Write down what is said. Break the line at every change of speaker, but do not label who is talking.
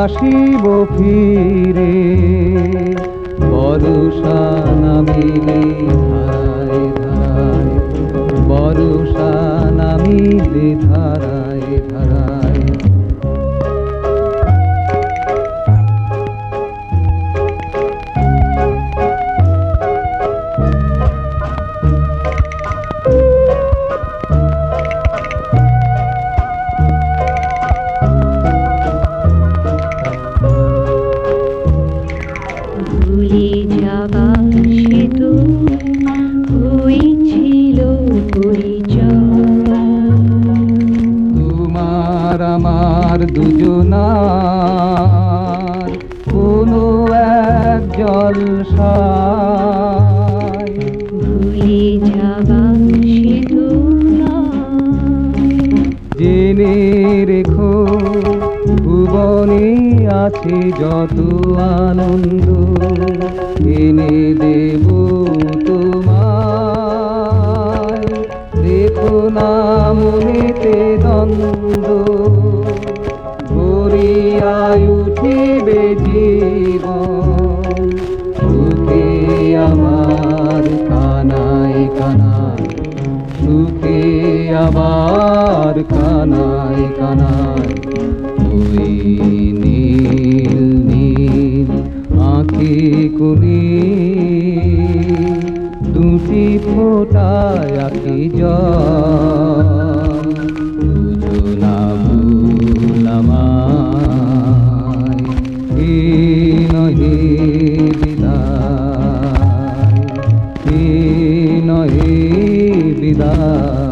আসিব ফিরে, বর্ষা নামিলে ধারায় ধারায়, বর্ষা নামিলে ধারায় ধারায়।
ভুলে যাবার সেতু হয়েছিল পরিচয়,
তোমার আমার দুজনার কোনো এক জলসায়।
ভুলে যাবার সেতু
জেনে রেখো ভুবনে আছে যত আনন্দ, এনে দেব তোমায়। দেখো না মনেতে দ্বন্দ্ব, ভরিয়ায় উঠিবে জীবন। সুখে আমার কানায় কানায়, সুখে আবার কানায় কানায়। ওই নীল নীল আঁখি কুনি, দুটি ফোঁটায় আঁখি জল। বুঝো না ভুল আমায়, হে নহে বিদায়, হে নহে বিদায়।